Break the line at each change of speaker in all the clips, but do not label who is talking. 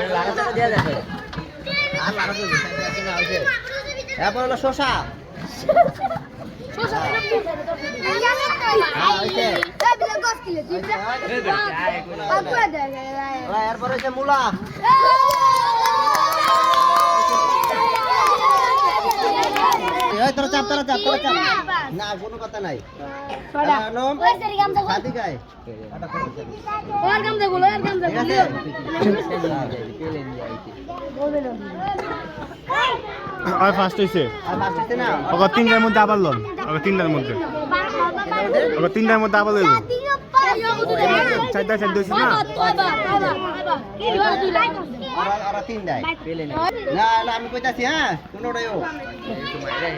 লাগাটা দিয়ে দেখে আর লাগা তো দিছে না হইছে এরপর হলো শসা শসা হইছে এরপর হইছে মূলা এই তোরা চাপ না কোনো কথা নাই সাদি গায়
ওর গাম দে গুলো
আর ফার্স্ট হইছে
না
ওকে তিনটার মধ্যে আবার লন ওকে তিনটার মধ্যে আবার লইল চারটা হইছে না
আর তিন দেয় না আমি কইতাছি হ্যাঁ কোনটাও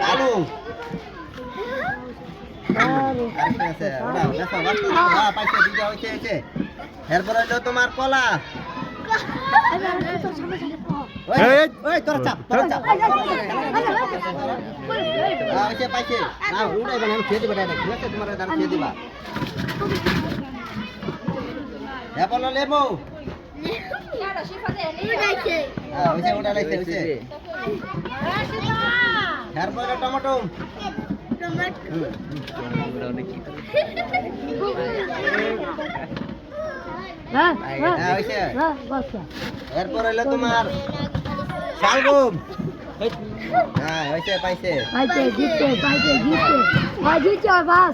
আলু এরপর হইলো তোমার কলা পাইছে না উড়াইবেন আমি খেয়ে দিবা ঠিক আছে তোমার খেয়ে দিবা এরপর লেবু এরপর টমেটো এরপর হইলো তোমার শালগম হ্যাঁ হইছে পাইছে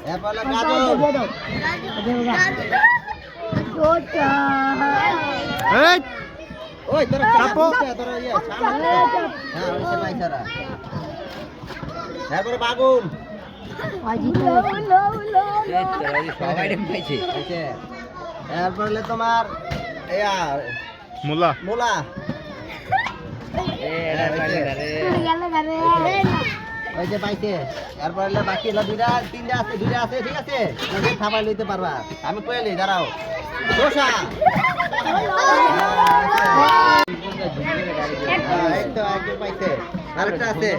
এরপর গাজর ওই তোরা চাপো তোরা ইয়া সামনে হ্যাঁ হইছে পাইছারা এরপর বাগুন সবাই পাইছে এরপর হলো তোমার মূলা ওই যে পাইছে এরপর হলো বাকি হলো দুইটা আছে ঠিক আছে খাবার লইতে পারবা আমি কইলি দাঁড়াও শসা এই তো একদম পাইছে আরেকটা আছে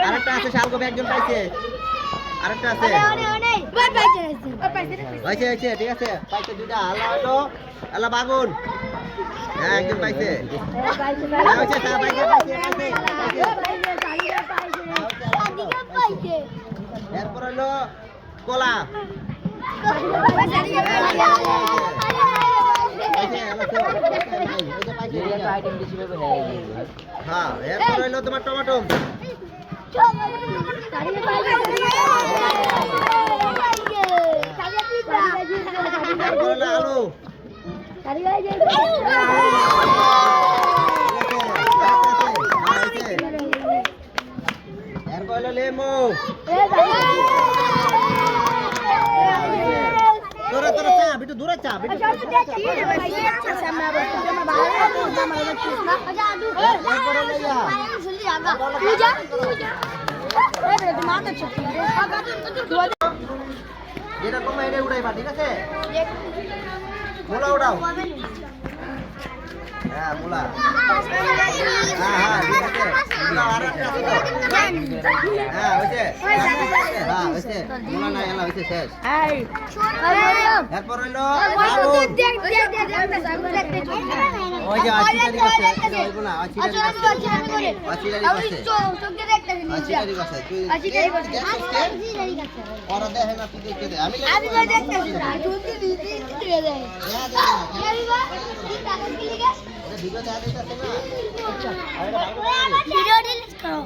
আরেকটা আছে শালগম একজন পাইছে আরেকটা আছে হয়েছে ঠিক আছে পাইছে দুইটা আল্লাহ হলো আল্লাহ বাগুন হ্যাঁ একজন পাইছে এরপর হলো কলা হ্যাঁ এরপর হইলো তোমার টমেটো এরপর হলো আলু এরপর হলো লেবু তোরা চা বিটু দূরে চা বিটু যেটা কমে এটা উড়াইবা ঠিক আছে মূলা উড়াও হ্যাঁ মূলা হ্যাঁ ঠিক আছে হ্যাঁ হয়েছে মূলা নাই এলা হয়েছে শেষ এরপর হইলো ওই যে আচিটারি আছে এটা হইব না আচিটারি আছে তুই ওরা দেখে না তুই দেখতে দে আমি দেখতেছি ভিডিও দেখা দিতেছে না ভিডিও ডিলিট করো